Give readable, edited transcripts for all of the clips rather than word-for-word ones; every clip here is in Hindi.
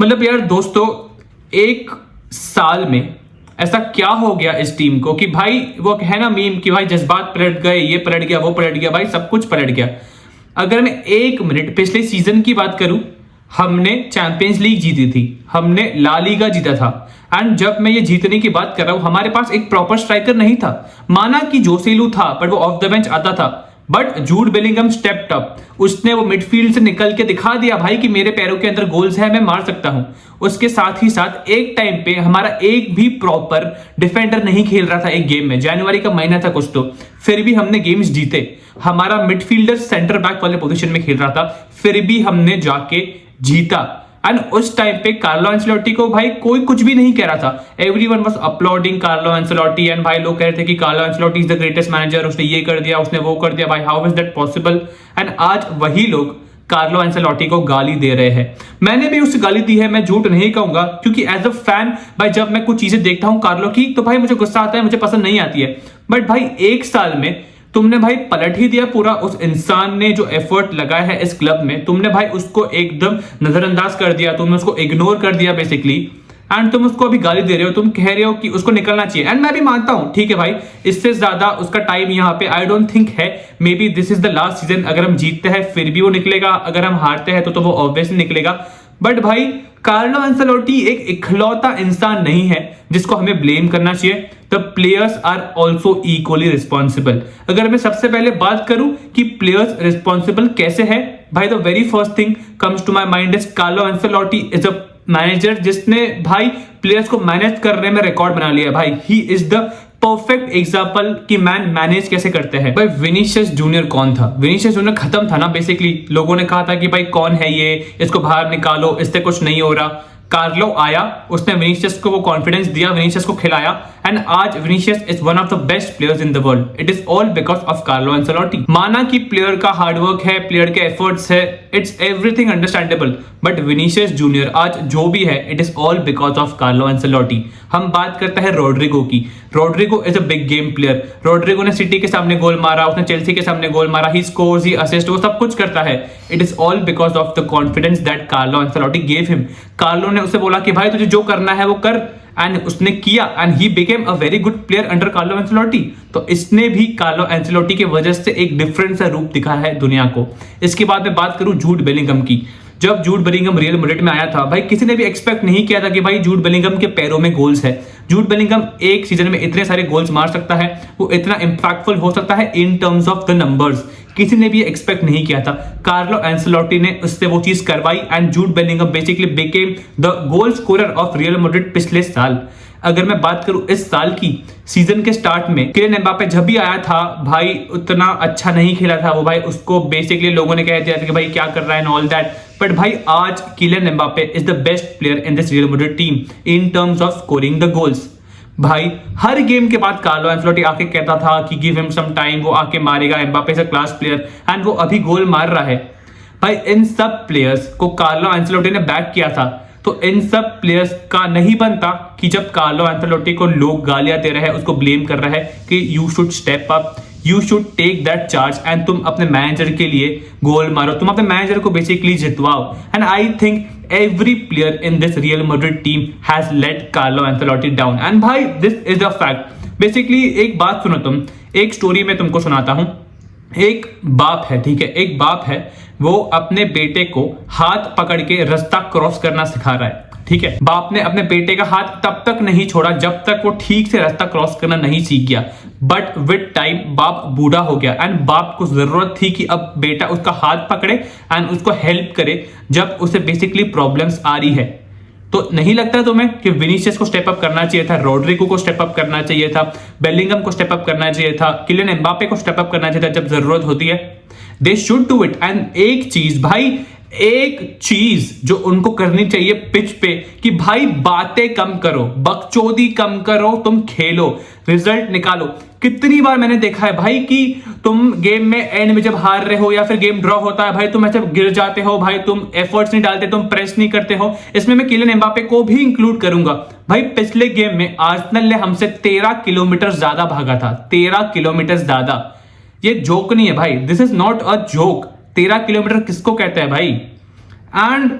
मतलब यार दोस्तों, एक साल में ऐसा क्या हो गया इस टीम को कि भाई वो है ना मीम कि भाई जज्बात पलट गए, ये पलट गया, वो पलट गया, भाई सब कुछ पलट गया। अगर मैं 1 मिनट पिछले सीजन की बात करूं, हमने चैंपियंस लीग जीती थी, हमने ला लीगा जीता था। एंड जब मैं ये जीतने की बात कर रहा हूं, हमारे पास एक प्रॉपर स्ट्राइकर नहीं था। माना कि जोसेलू था, पर वो ऑफ द बेंच आता था, but Jude Bellingham stepped up. उसने वो मिडफील्ड से निकल के दिखा दिया भाई कि मेरे पैरों के अंदर गोल्स है, मैं मार सकता हूं। उसके साथ ही साथ एक टाइम पे हमारा एक भी प्रॉपर डिफेंडर नहीं खेल रहा था एक गेम में। जनवरी का महीना था कुछ तो, फिर भी हमने गेम्स जीते। हमारा मिडफील्डर सेंटर बैक वाले पोजीशन में खेल रहा था, फिर भी हमने जाके जीता। एंड उस टाइम पे कार्लो एंसेलोटी को भाई कोई कुछ भी नहीं कह रहा था। Everyone was uploading Carlo Ancelotti and भाई लोग कह रहे थे कि Carlo Ancelotti is the greatest manager, उसने ये कर दिया, उसने वो कर दिया, भाई how is that possible. And आज वही लोग कार्लो एंसेलोटी को गाली दे रहे हैं। मैंने भी उससे गाली दी है, मैं झूठ नहीं कहूंगा, क्योंकि एज अ फैन भाई जब मैं कुछ चीजें देखता हूं कार्लो की, तो भाई मुझे गुस्सा आता है, मुझे पसंद नहीं आती है। बट भाई एक साल में तुमने भाई पलट ही दिया पूरा। उस इंसान ने जो एफर्ट लगाया है इस क्लब में, तुमने भाई उसको एकदम नजरअंदाज कर दिया, तुमने उसको इग्नोर कर दिया बेसिकली। एंड तुम उसको अभी गाली दे रहे हो, तुम कह रहे हो कि उसको निकलना चाहिए। एंड मैं भी मानता हूं, ठीक है भाई, इससे ज्यादा उसका टाइम यहाँ पे आई डोंट थिंक है। May be this is the last season. अगर हम जीतते हैं फिर भी वो निकलेगा, अगर हम हारते हैं तो वो ऑब्वियसली निकलेगा। बट भाई कार्लो एंसेलोटी एक इकलौता इंसान नहीं है जिसको हमें ब्लेम करना चाहिए। The players are also equally responsible. अगर मैं सबसे पहले बात करूं कि प्लेयर्स रिस्पॉन्सिबल कैसे है, भाई the very first thing comes to my mind is Carlo Ancelotti is a manager जिसने भाई प्लेयर्स को मैनेज करने में रिकॉर्ड बना लिया। भाई he is the perfect example कि मैन मैनेज कैसे करते हैं। भाई विनीशियस जूनियर कौन था? विनीशियस जूनियर खत्म था ना बेसिकली। लोगों ने कहा था कि भाई कौन है ये, इसको बाहर निकालो, इससे कुछ नहीं हो रहा। कार्लो आया, उसने विनीशियस को वो कॉन्फिडेंस दिया, विनीशियस को खिलाया, एंड आज Vinicius is one of the best players in the world. It is all because of Carlo Ancelotti. माना कि प्लेयर का हार्डवर्क है, प्लेयर के एफर्ट्स है, it's everything understandable, but Vinicius Junior आज जो भी है it is all because of Carlo Ancelotti. हम बात करते हैं रोड्रिगो की। Rodrigo is a big game player. Rodrigo ने सिटी के सामने गोल मारा, उसने चेल्सी के सामने गोल मारा, ही स्कोर्स, ही असिस्ट, वो सब कुछ करता है। It is all because of the confidence that Carlo Ancelotti gave him. Carlo ने उसे बोला कि भाई तुझे जो करना है वो कर, एंड उसने किया, and he became a very good player under Carlo Ancelotti. तो इसने भी कार्लो एंसेलोटी की वजह से एक डिफरेंट सा रूप दिखाया है दुनिया को। इसके बाद मैं बात करूं जूड बेलिंगम की। जब जूड बेलिंगम रियल मैड्रिड में आया था, भाई किसी ने भी एक्सपेक्ट नहीं किया था कि भाई जूड बेलिंगम के पैरों में गोल्स है। जूड बेलिंगम एक सीजन में इतने सारे गोल्स मार सकता है, वो इतना इंपैक्टफुल हो सकता है इन टर्म्स ऑफ द नंबर्स। किसी ने भी एक्सपेक्ट नहीं किया था। कार्लो एंसेलोटी ने उससे वो चीज करवाई, and Jude Bellingham basically became the goal scorer of real Madrid पिछले साल। अगर मैं बात करूं इस साल की, सीजन के स्टार्ट में किलियन एम्बापे जब भी आया था भाई उतना अच्छा नहीं खेला था वो। भाई उसको बेसिकली लोगों ने कह दिया था कि भाई क्या कर रहा है एंड ऑल दैट। बट भाई आज Kylian Mbappe is the best player in this Real Madrid team in terms of scoring the goals. भाई हर गेम के बाद कार्लो एंसेलोटी आके कहता था कि गिव हिम सम टाइम, वो आके मारेगा, Mbappe is a class player, and वो अभी गोल मार रहा है। भाई इन सब प्लेयर्स को कार्लो एंसेलोटी ने बैक किया था, तो इन सब प्लेयर्स का नहीं बनता कि जब कार्लो एंसेलोटी को लोग गालियां दे रहे हैं, उसको ब्लेम कर रहे हैं कि you should step up, you should take that charge, and तुम अपने मैनेजर के लिए गोल मारो, तुम अपने मैनेजर को बेसिकली जितवाओ। And I think every player in this Real Madrid team has let Carlo Ancelotti down, and भाई this is a fact। Basically एक बात सुनो तुम, एक स्टोरी में तुमको सुनाता हूं। एक बाप है, ठीक है, एक बाप है, वो अपने बेटे को हाथ पकड़ के रास्ता क्रॉस करना सिखा रहा है। ठीक है, बाप ने अपने बेटे का हाथ तब तक नहीं छोड़ा जब तक वो ठीक से रास्ता क्रॉस करना नहीं सीख गया। बट विद टाइम बाप बूढ़ा हो गया, एंड बाप को जरूरत थी कि अब बेटा उसका हाथ पकड़े एंड उसको हेल्प करे जब उसे बेसिकली प्रॉब्लम्स आ रही है। तो नहीं लगता तुम्हें कि विनीशियस को स्टेप अप करना चाहिए था, रोड्रिगो को स्टेप अप करना चाहिए था, बेलिंगम को स्टेप अप करना चाहिए था, किलियन एम्बापे को स्टेप अप करना चाहिए था जब जरूरत होती है? They should do it. And एक चीज भाई, एक चीज जो उनको करनी चाहिए पिच पे, कि भाई बातें कम करो, बकचोदी कम करो, तुम खेलो, रिजल्ट निकालो। कितनी बार मैंने देखा है भाई कि तुम गेम में एंड में जब हार रहे हो या फिर गेम ड्रॉ होता है, भाई तुम ऐसे गिर जाते हो, भाई तुम एफर्ट्स नहीं डालते, तुम प्रेस नहीं करते हो। इसमें मैं किलियन एम्बापे को भी इंक्लूड करूंगा। भाई पिछले गेम में आर्सेनल ने हमसे 13 किलोमीटर ज्यादा भागा था, 13 किलोमीटर ज्यादा। ये जोक नहीं है भाई, this is not a joke. 13 kilometre किसको कहते हैं भाई? And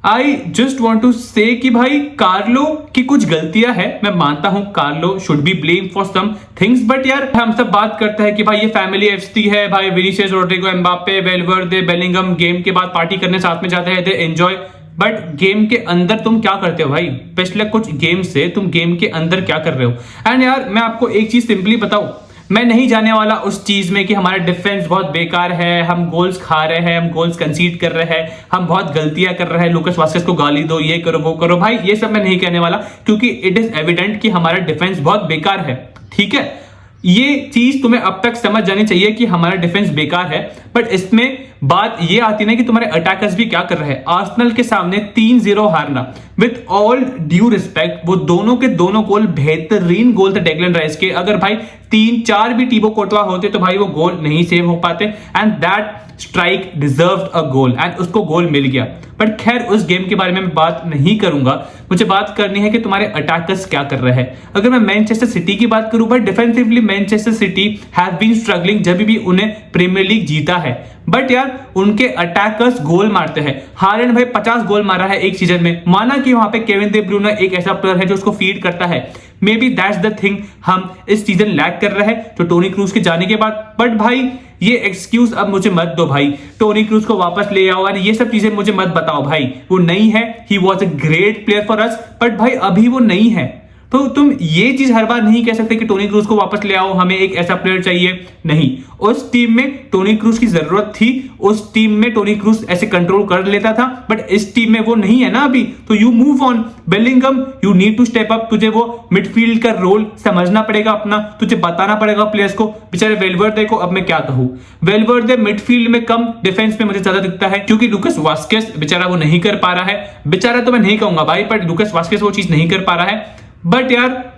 I just want to say कि भाई कार्लो की कुछ गलतियां है, मैं मानता हूं Carlo should be blame for some things, but यार हम सब बात करते हैं कि भाई ये फैमिली एफसी है, भाई Vinicius, Rodrigo, Mbappe, Valverde, Bellingham game के बाद पार्टी करने साथ में जाते हैं, दे एंजॉय, बट गेम के अंदर तुम क्या करते हो भाई? पिछले कुछ गेम से तुम गेम के अंदर क्या कर रहे हो? एंड यार मैं आपको एक चीज सिंपली बताऊं, मैं नहीं जाने वाला उस चीज में कि हमारा डिफेंस बहुत बेकार है, हम गोल्स खा रहे हैं, हम गोल्स कंसीड कर रहे हैं, हम बहुत गलतियां कर रहे हैं, लूकास वास्केस को गाली दो, ये करो वो करो, भाई ये सब मैं नहीं कहने वाला, क्योंकि इट इज एविडेंट कि हमारा डिफेंस बहुत बेकार है। ठीक है, ये चीज तुम्हें अब तक समझ जानी चाहिए कि हमारा डिफेंस बेकार है, बट इसमें बात ये आती ना कि तुम्हारे अटैकर्स भी क्या कर रहे हैं। आर्सेनल के सामने 3-0 हारना, विद ऑल ड्यू रिस्पेक्ट, वो दोनों के दोनों गोल बेहतरीन गोल थे डेक्लन राइस के। अगर भाई 3-4 भी टीबो कोर्टवा होते तो भाई वो गोल नहीं सेव हो पाते, and that strike deserved a goal, and उसको गोल मिल गया। बट खैर उस गेम के बारे में मैं बात नहीं करूंगा, मुझे बात करनी है कि तुम्हारे अटैकर्स क्या कर रहे हैं। अगर मैं मैनचेस्टर सिटी की बात करूं, but defensively Manchester City have been struggling जब भी उन्हें प्रीमियर लीग जीता है, बट यार उनके अटैकर्स गोल मारते हैं। हालैंड भाई 50 गोल मारा है एक सीजन में, माना कि वहां पे केविन दे ब्रुयने एक ऐसा प्लेयर है जो उसको फीड करता है, may be that's the thing हम इस सीजन लैक कर रहे हैं तो टोनी क्रूज के जाने के बाद। बट भाई ये एक्सक्यूज अब मुझे मत दो भाई, टोनी क्रूज को वापस ले आओ और ये सब चीजें मुझे मत बताओ भाई, वो नहीं है, he was a great player for us, but भाई अभी वो नहीं है। तो तुम ये चीज हर बार नहीं कह सकते कि टोनी क्रूज को वापस ले आओ, हमें एक ऐसा प्लेयर चाहिए। नहीं, उस टीम में टोनी क्रूज की जरूरत थी, उस टीम में टोनी क्रूज ऐसे कंट्रोल कर लेता था, बट इस टीम में वो नहीं है ना अभी, तो you move on. Bellingham you need to step up, तुझे वो मिडफील्ड का रोल समझना पड़ेगा अपना, तुझे बताना पड़ेगा प्लेयर्स को। बेचारे वेलवर्दे को अब मैं क्या कहूं, वेलवर्दे मिडफील्ड में कम, डिफेंस में मुझे ज्यादा दिखता है, क्योंकि लूकास वास्केस बेचारा वो नहीं कर पा रहा है। बेचारा तो मैं नहीं कहूंगा भाई, पर लूकास वास्केस वो चीज नहीं कर पा रहा है। बट यार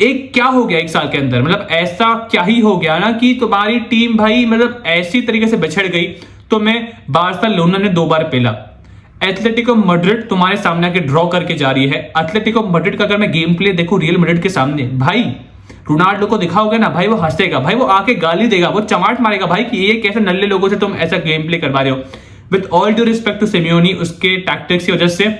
एक क्या हो गया एक साल के अंदर, मतलब ऐसा क्या ही हो गया ना कि तुम्हारी टीम भाई मतलब ऐसी तरीके से बिछड़ गई। तो मैं बार्सिलोना ने 2 बार पेला, एथलेटिको मैड्रिड तुम्हारे सामने आके ड्रॉ करके जा रही है। एथलेटिको मैड्रिड का अगर मैं गेम प्ले देखूं रियल मैड्रिड के सामने, भाई रोनाल्डो को दिखाओगे ना भाई, वो हंसेगा भाई, वो आके गाली देगा, वो चमाट मारेगा भाई कि ये कैसे नल्ले लोगों से तुम ऐसा गेम प्ले करवा रहे हो। With all due respect to Simeone, उसके टैक्टिक्स की वजह से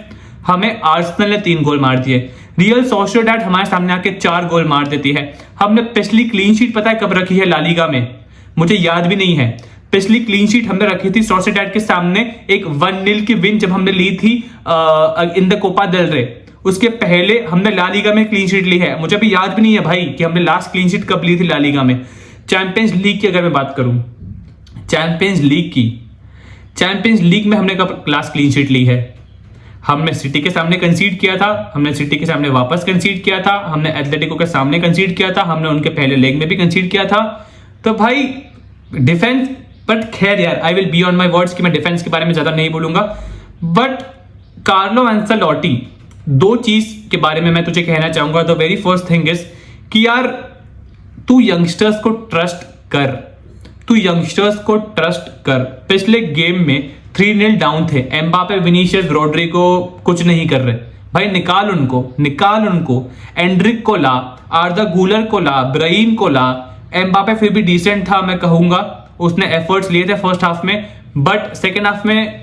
हमें आर्सेनल ने 3 गोल मार दिए। रियल सोसिएडाड हमारे सामने आके 4 गोल मार देती है। हमने पिछली क्लीन शीट पता है कब रखी है ला लीगा में, मुझे याद भी नहीं है। पिछली क्लीन शीट हमने रखी थी सोसिएडाड के सामने, एक 1-0 की विन जब हमने ली थी इन द कोपा देल रे, उसके पहले हमने ला लीगा में क्लीन शीट ली है। मुझे अभी याद भी नहीं है भाई कि हमने लास्ट क्लीन शीट कब ली थी ला लीगा में। चैंपियंस लीग की अगर मैं बात करूं, चैंपियंस लीग में हमने कब लास्ट क्लीन शीट ली है? हमने सिटी के सामने कंसीड किया था, हमने सिटी के सामने वापस कंसीड किया था, हमने एथलेटिको के सामने कंसीड किया था, हमने उनके पहले लेग में भी कंसीड किया था। तो भाई डिफेंस, बट खैर यार I will be on my words कि मैं डिफेंस के बारे में ज्यादा नहीं बोलूंगा। बट कार्लो एंसेलोटी, 2 चीज के बारे में मैं तुझे कहना चाहूंगा। The very first thing is कि यार तू यंगस्टर्स को ट्रस्ट कर, पिछले गेम में 3-0 डाउन थे, एम्बापे, विनीसियस, रोड्रिगो कुछ नहीं कर रहे भाई, निकाल उनको, एंड्रिक को ला, आर्दा गूलर को ला, ब्राहीम को ला। एम्बापे फिर भी डिसेंट था मैं कहूंगा, उसने एफर्ट्स लिए थे फर्स्ट हाफ में, बट सेकेंड हाफ में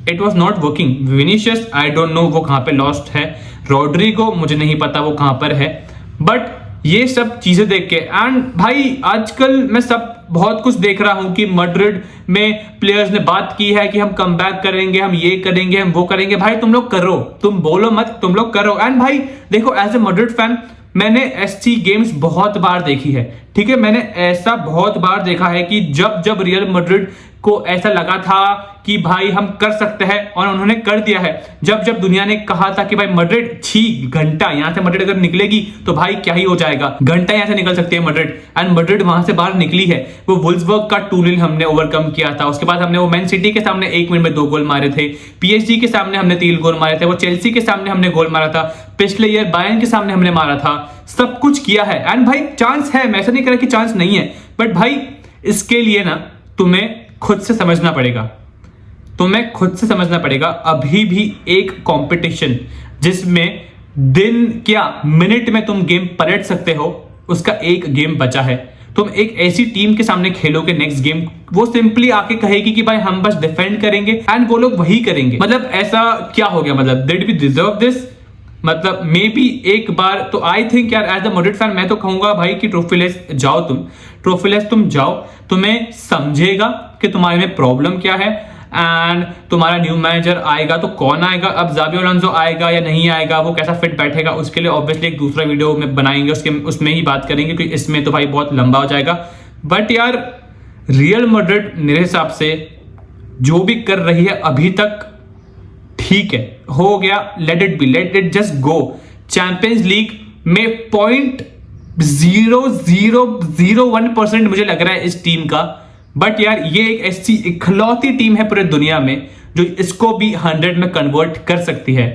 it was not working. Vinicius I don't know वो कहां पे लॉस्ट है, रोड्रिगो मुझे नहीं पता वो कहां पर है। बट ये सब चीजें देख के, एंड भाई आजकल मैं सब बहुत कुछ देख रहा हूं कि मैड्रिड में प्लेयर्स ने बात की है कि हम कम बैक करेंगे, हम ये करेंगे, हम वो करेंगे। भाई तुम लोग करो, तुम बोलो मत, तुम लोग करो। एंड भाई देखो, एज ए मैड्रिड फैन मैंने ऐसी गेम्स बहुत बार देखी है, ठीक है, मैंने ऐसा बहुत बार देखा है कि जब रियल मैड्रिड को ऐसा लगा था कि भाई हम कर सकते हैं और उन्होंने कर दिया है। जब दुनिया ने कहा था कि भाई मैड्रिड घंटा यहां से मैड्रिड अगर निकलेगी तो भाई क्या ही हो जाएगा, घंटा यहां से निकल सकती है मैड्रिड, एंड मैड्रिड वहां से बाहर निकली है। वो वुल्सबर्ग का 2-0 हमने ओवरकम किया था, उसके बाद हमने वो मैन सिटी के सामने 1 मिनट में 2 गोल मारे थे, पीएसजी के सामने हमने 3 गोल मारे थे, वो चेल्सी के सामने हमने गोल मारा था, पिछले ईयर बायर्न के सामने हमने मारा था, सब कुछ किया है। एंड भाई चांस है, मैं ऐसा नहीं कह रहा कि चांस नहीं है, बट भाई इसके लिए ना तुम्हें खुद से समझना पड़ेगा। अभी भी एक कंपटीशन जिसमें दिन क्या मिनट में तुम गेम पलट सकते हो, उसका एक गेम बचा है। तुम एक ऐसी टीम के सामने खेलोगे नेक्स्ट गेम, वो सिंपली आके कहेगी कि भाई हम बस डिफेंड करेंगे, एंड वो लोग वही करेंगे। मतलब ऐसा क्या हो गया, मतलब डिड वी डिजर्व दिस? मतलब मे बी एक बार तो आई थिंक यार एज अ मड्रिड फैन मैं तो कहूंगा भाई कि ट्रॉफीलेस जाओ, ट्रॉफीलेस तुम जाओ, तुम्हें समझेगा कि तुम्हारे में प्रॉब्लम क्या है, एंड तुम्हारा न्यू मैनेजर आएगा तो कौन आएगा, अब जाबी अलोंसो आएगा या नहीं आएगा, वो कैसा फिट बैठेगा, उसके लिए ऑब्वियसली एक दूसरा वीडियो में बनाएंगे, उसमें ही बात करेंगे, क्योंकि इसमें तो भाई बहुत लंबा हो जाएगा। बट यार रियल मैड्रिड मेरे हिसाब से जो भी कर रही है अभी तक ठीक है, हो गया, let it just go. Champions league में 0.0001% मुझे लग रहा है इस टीम का, बट यार ये एक ऐसी इकलौती टीम है पूरे दुनिया में जो इसको भी 100 में कन्वर्ट कर सकती है।